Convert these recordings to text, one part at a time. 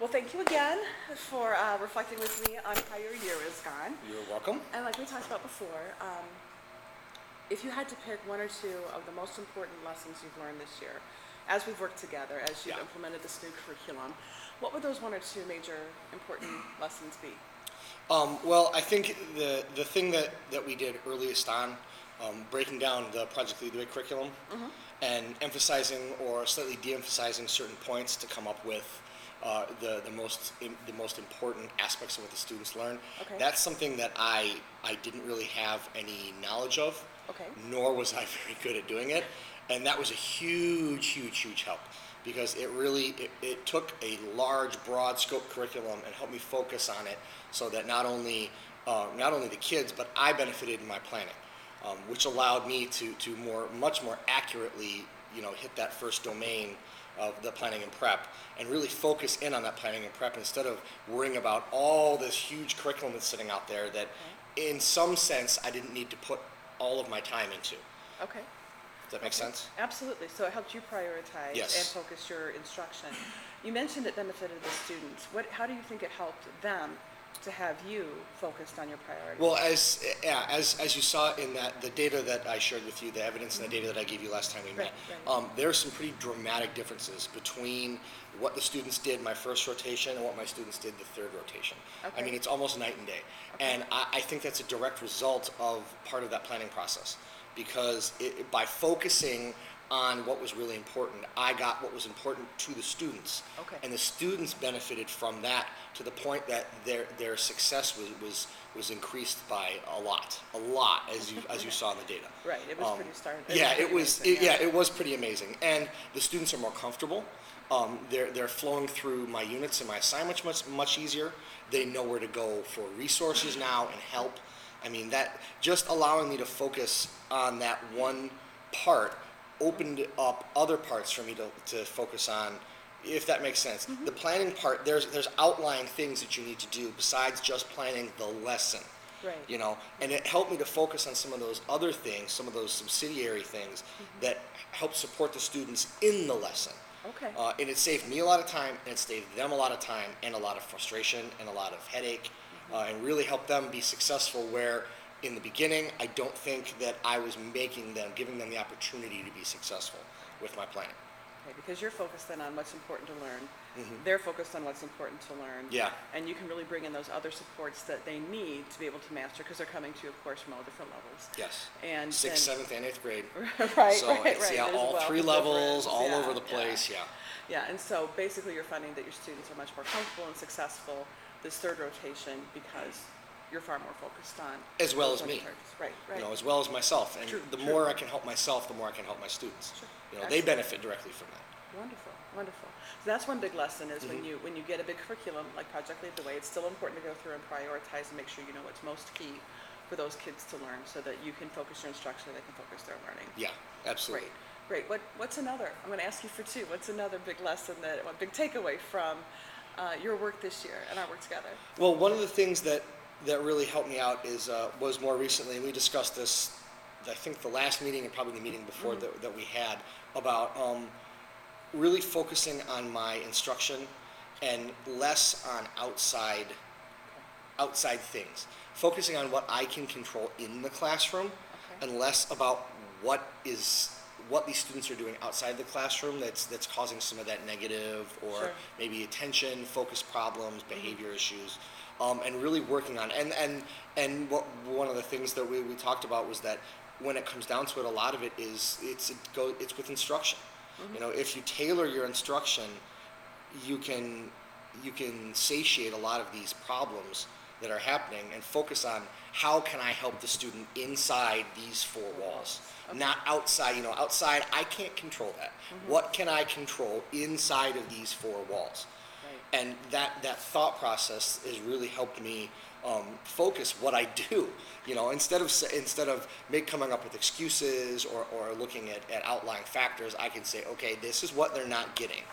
Well, thank you again for reflecting with me on how your year is gone. You're welcome. And like we talked about before, if you had to pick one or two of the most important lessons you've learned this year, as we've worked together, as you've Yeah. implemented this new curriculum, what would those one or two major important lessons be? Well, I think the thing that we did earliest on, breaking down the Project Lead the Way curriculum and emphasizing or slightly de-emphasizing certain points to come up with the most important aspects of what the students learn. Okay. That's something that I didn't really have any knowledge of, Okay. nor was I very good at doing it, and that was a huge help because it took a large, broad scope curriculum and helped me focus on it so that not only the kids, but I benefited in my planning, which allowed me to much more accurately, hit that first domain of the planning and prep and really focus in on that planning and prep instead of worrying about all this huge curriculum that's sitting out there that in some sense I didn't need to put all of my time into. Okay. Does that make sense? Absolutely. So it helped you prioritize Yes. and focus your instruction. You mentioned it benefited the students. How do you think it helped them to have you focused on your priorities? Well, as you saw in the data that I shared with you, the evidence and the data that I gave you last time we met, Right. there are some pretty dramatic differences between what the students did my first rotation and what my students did the third rotation. Okay. I mean, it's almost night and day. And I think that's a direct result of part of that planning process because by focusing on what was really important, I got what was important to the students. Okay. And the students benefited from that to the point that their success was increased by a lot, as you saw in the data. Right. It was pretty startling. Yeah, it was pretty amazing. And the students are more comfortable. They're flowing through my units and my assignments much easier. They know where to go for resources now and help. I mean, that just allowing me to focus on that one part opened up other parts for me to focus on, if that makes sense. The planning part, there's outlying things that you need to do besides just planning the lesson. Right. And it helped me to focus on some of those other things, some of those subsidiary things that help support the students in the lesson. Okay. And it saved me a lot of time, and it saved them a lot of time and a lot of frustration and a lot of headache, and really helped them be successful where in the beginning, I don't think that I was giving them the opportunity to be successful with my planning. Okay, because you're focused then on what's important to learn. They're focused on what's important to learn. Yeah. And you can really bring in those other supports that they need to be able to master because they're coming to you, of course, from all different levels. Yes. And 6th, then- 7th, and 8th grade. right, So right, it's, right. yeah, There's all wealth three of levels, difference. all Yeah, over the place, yeah. Yeah, and so basically you're finding that your students are much more comfortable and successful this third rotation because you're far more focused on As well those as me. targets. Right, right. As well as myself. And True, the true. more I can help myself, the more I can help my students. Sure. They Excellent. benefit directly from that. Wonderful, wonderful. So that's one big lesson is when you get a big curriculum like Project Lead the Way, it's still important to go through and prioritize and make sure you know what's most key for those kids to learn so that you can focus your instruction and they can focus their learning. Yeah, absolutely. Great. What's another? I'm going to ask you for two. What's another big lesson one big takeaway from your work this year and our work together? Well, one of the things that really helped me out was more recently, and we discussed this, I think the last meeting and probably the meeting before that we had, about really focusing on my instruction and less on outside things. Focusing on what I can control in the classroom and less about what these students are doing outside the classroom that's causing some of that negative or Sure. maybe attention, focus problems, behavior issues. And really working on one of the things that we talked about was that when it comes down to it, a lot of it is it's with instruction. If you tailor your instruction, you can satiate a lot of these problems that are happening and focus on how can I help the student inside these four walls, not outside. Outside I can't control that. What can I control inside of these four walls? Right. And that thought process has really helped me focus what I do. Instead of coming up with excuses or looking at outlying factors, I can say, okay, this is what they're not getting.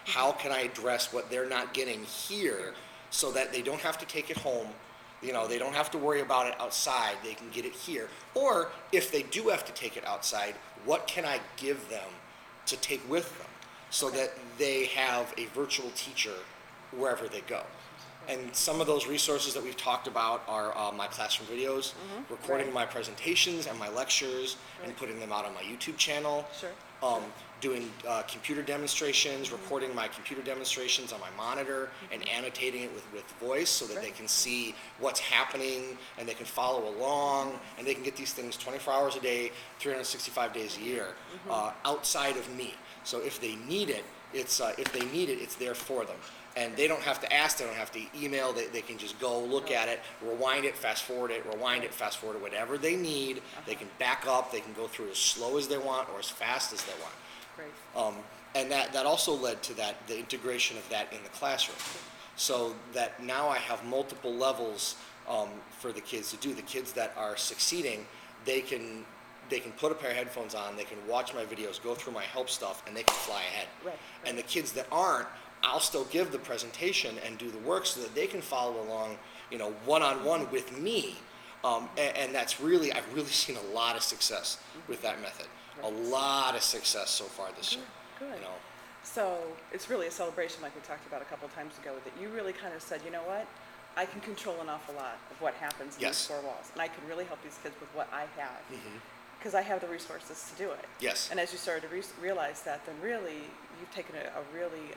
How can I address what they're not getting here so that they don't have to take it home? They don't have to worry about it outside. They can get it here. Or if they do have to take it outside, what can I give them to take with them so that they have a virtual teacher wherever they go. And some of those resources that we've talked about are my classroom videos, recording Right. my presentations and my lectures, and Right. putting them out on my YouTube channel. Sure. Doing computer demonstrations, recording my computer demonstrations on my monitor, and annotating it with voice so that they Right. can see what's happening and they can follow along, and they can get these things 24 hours a day, 365 days a year, outside of me. So if they need it, it's there for them. And they don't have to ask, they don't have to email, they can just go look at it, rewind it, fast forward it, whatever they need. They can back up, they can go through as slow as they want or as fast as they want. Great. And that also led to the integration of that in the classroom. So that now I have multiple levels for the kids to do. The kids that are succeeding, they can put a pair of headphones on, they can watch my videos, go through my help stuff, and they can fly ahead. Right, And the kids that aren't, I'll still give the presentation and do the work so that they can follow along, one-on-one with me. And I've really seen a lot of success with that method. A lot of success so far this year. Good. You know. So it's really a celebration, like we talked about a couple of times ago, that you really kind of said, you know what? I can control an awful lot of what happens in Yes. these four walls, and I can really help these kids with what I have, because I have the resources to do it. Yes. And as you started to realize that, then really you've taken a really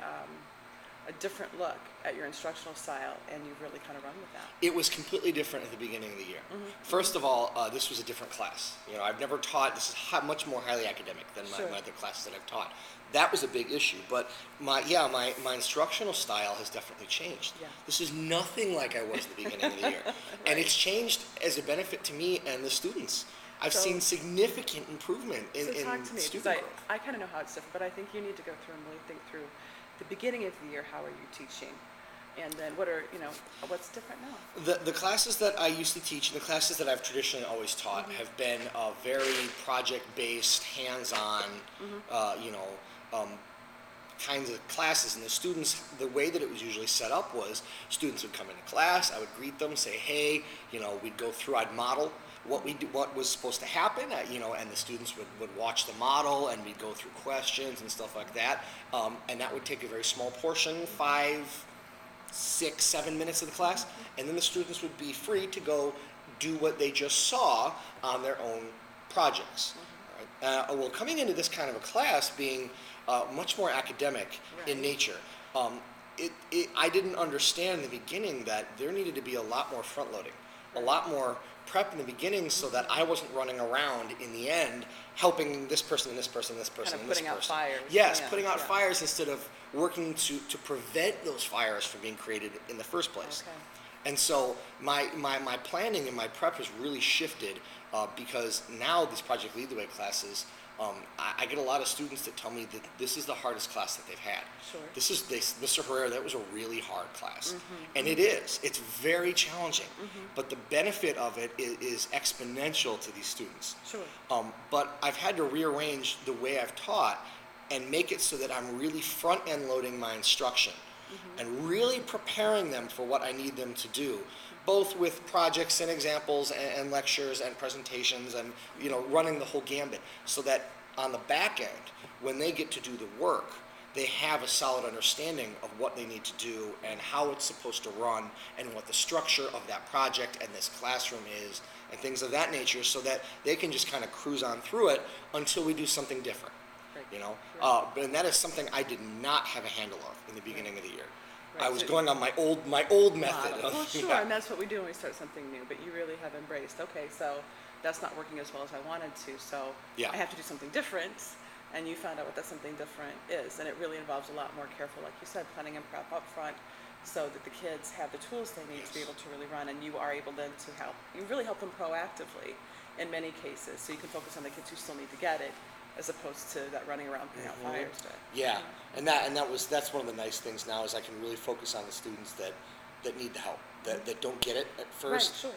a different look at your instructional style, and you've really kind of run with that. It was completely different at the beginning of the year. First of all, this was a different class. I've never taught, this is much more highly academic than Sure. my other classes that I've taught. That was a big issue, but my instructional style has definitely changed. Yeah. This is nothing like I was at the beginning of the year. And it's changed as a benefit to me and the students. I've So- seen significant improvement in So talk to me, because student growth. I kind of know how it's different, but I think you need to go through and really think through the beginning of the year, how are you teaching? And then what's different now? The classes that I used to teach and the classes that I've traditionally always taught have been very project-based, hands-on, kinds of classes. And the students, the way that it was usually set up was students would come into class, I would greet them, say, hey, we'd go through, I'd model what was supposed to happen, and the students would watch the model, and we'd go through questions and stuff like that. And that would take a very small portion, 5, 6, 7 minutes of the class, and then the students would be free to go do what they just saw on their own projects. All right? Well, coming into this kind of a class being much more academic in Right. nature, I didn't understand in the beginning that there needed to be a lot more front loading, a lot more prep in the beginning so that I wasn't running around in the end helping this person and this person and this person Kind of and this person. putting out fires. Yes, Yeah, putting out yeah. fires instead of working to prevent those fires from being created in the first place. Okay. And so my planning and my prep has really shifted because now these Project Lead the Way classes, I get a lot of students that tell me that this is the hardest class that they've had. Sure. Mr. Herrera, that was a really hard class. And it is. It's very challenging. But the benefit of it is exponential to these students. Sure. But I've had to rearrange the way I've taught and make it so that I'm really front-end loading my instruction and really preparing them for what I need them to do, both with projects and examples and lectures and presentations and running the whole gambit, so that on the back end, when they get to do the work, they have a solid understanding of what they need to do and how it's supposed to run and what the structure of that project and this classroom is and things of that nature, so that they can just kind of cruise on through it until we do something different. Right. And that is something I did not have a handle of in the beginning of the year. Right, I was so- going on my old method. Model. Well, sure, Yeah. and that's what we do when we start something new, but you really have embraced, okay, so that's not working as well as I wanted to, so Yeah. I have to do something different, and you found out what that something different is, and it really involves a lot more careful, like you said, planning and prep up front, so that the kids have the tools they need to be Yes. able to really run, and you are able then to help. You really help them proactively in many cases, so you can focus on the kids who still need to get it, as opposed to that running around putting out fires. Yeah, that's one of the nice things now is I can really focus on the students that need the help, that don't get it at first. sure.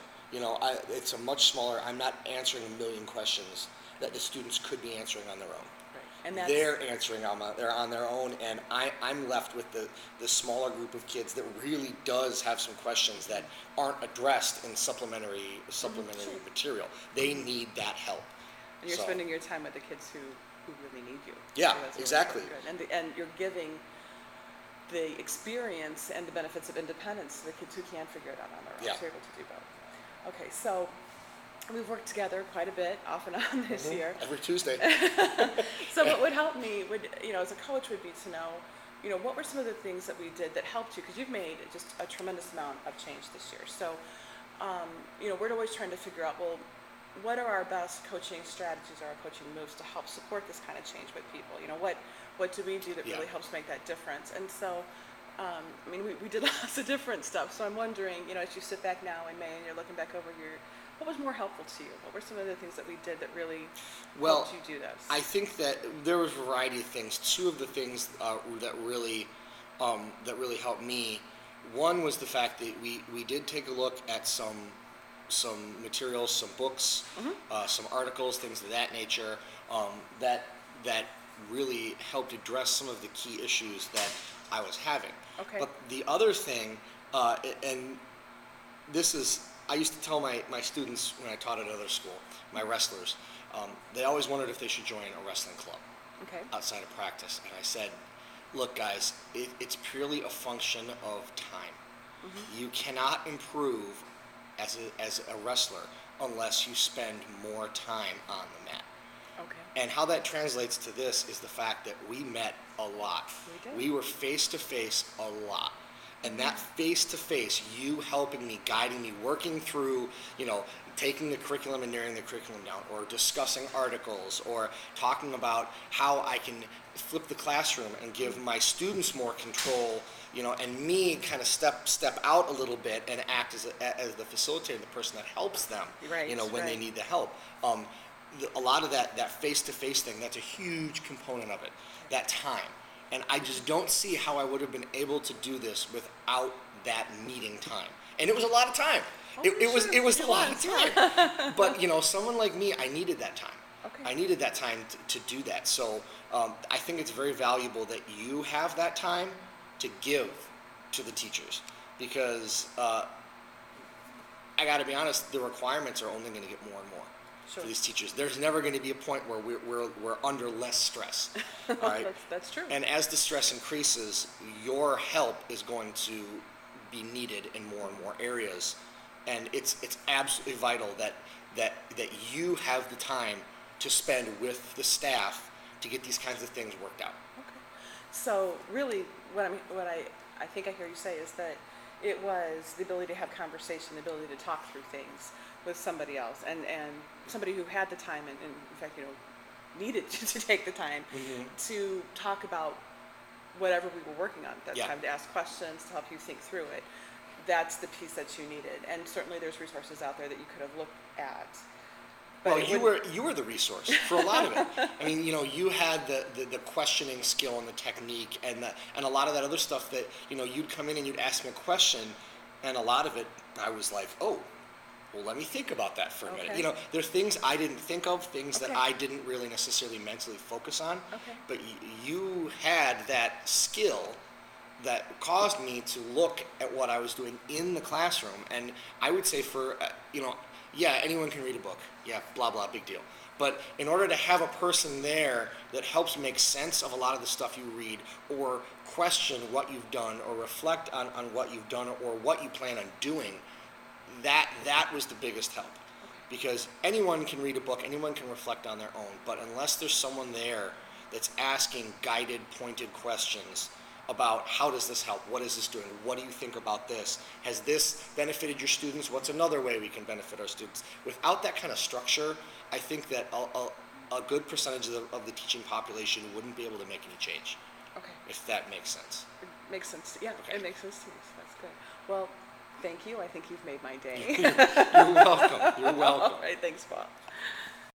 It's a much smaller. I'm not answering a million questions that the students could be answering on their own. Right. And that's, They're answering they're on their own, and I'm left with the smaller group of kids that really does have some questions that aren't addressed in supplementary Sure. material. They need that help. and you're So- spending your time with the kids who really need you. Yeah, So that's really exactly. good. And you're giving the experience and the benefits of independence to the kids who can figure it out on their own, Yeah. so you're able to do both. Okay, so we've worked together quite a bit, off and on this year. Every Tuesday. So what would help me would, as a coach, would be to know, what were some of the things that we did that helped you? Because you've made just a tremendous amount of change this year. So, we're always trying to figure out, well, what are our best coaching strategies or our coaching moves to help support this kind of change with people? What do we do that really helps make that difference? And so, we did lots of different stuff. So I'm wondering, as you sit back now in May and you're looking back over what was more helpful to you? What were some of the things that we did that really helped you do this? I think that there was a variety of things. Two of the things that really helped me. One was the fact that we did take a look at some materials, some books, some articles, things of that nature, that really helped address some of the key issues that I was having. Okay. But the other thing, and this is, I used to tell my students when I taught at another school, my wrestlers, they always wondered if they should join a wrestling club outside of practice. And I said, look guys, it's purely a function of time. You cannot improve as a wrestler unless you spend more time on the mat. Okay. And how that translates to this is the fact that we met a lot. We did. We were face to face a lot. And that face to face, you helping me, guiding me, working through, taking the curriculum and narrowing the curriculum down, or discussing articles, or talking about how I can flip the classroom and give my students more control, and me kind of step out a little bit and act as the facilitator, the person that helps them, when they need the help. A lot of that face-to-face thing, that's a huge component of it, that time. And I just don't see how I would have been able to do this without that meeting time. And it was a lot of time. It was a lot of time. But, someone like me, I needed that time. Okay. I needed that time to do that. So I think it's very valuable that you have that time to give to the teachers. Because I got to be honest, the requirements are only going to get more and more. Sure. For these teachers. There's never going to be a point where we're under less stress. All right? That's true. And as the stress increases, your help is going to be needed in more and more areas. And it's absolutely vital that you have the time to spend with the staff to get these kinds of things worked out. Okay. So really, what I think I hear you say is that it was the ability to have conversation, the ability to talk through things with somebody else, and somebody who had the time and in fact, needed to take the time to talk about whatever we were working on at that time, to ask questions, to help you think through it. That's the piece that you needed, and certainly there's resources out there that you could have looked at. But well, you were the resource for a lot of it. I mean, you had the questioning skill and the technique and a lot of that other stuff that, you'd come in and you'd ask me a question, and a lot of it, I was like, oh, well, let me think about that for a minute. There's things I didn't think of, things that I didn't really necessarily mentally focus on. Okay. But you had that skill that caused me to look at what I was doing in the classroom. And I would say for, anyone can read a book. Yeah, blah, blah, big deal. But in order to have a person there that helps make sense of a lot of the stuff you read, or question what you've done, or reflect on what you've done, or what you plan on doing, that was the biggest help. Because anyone can read a book, anyone can reflect on their own, but unless there's someone there that's asking guided, pointed questions about how does this help, what is this doing, what do you think about this, has this benefited your students, what's another way we can benefit our students. Without that kind of structure, I think that a good percentage of the teaching population wouldn't be able to make any change. Okay. If that makes sense. It makes sense. Yeah, Okay. It makes sense to me. So that's good. Well, thank you. I think you've made my day. You're welcome. You're welcome. All right. Thanks, Paul.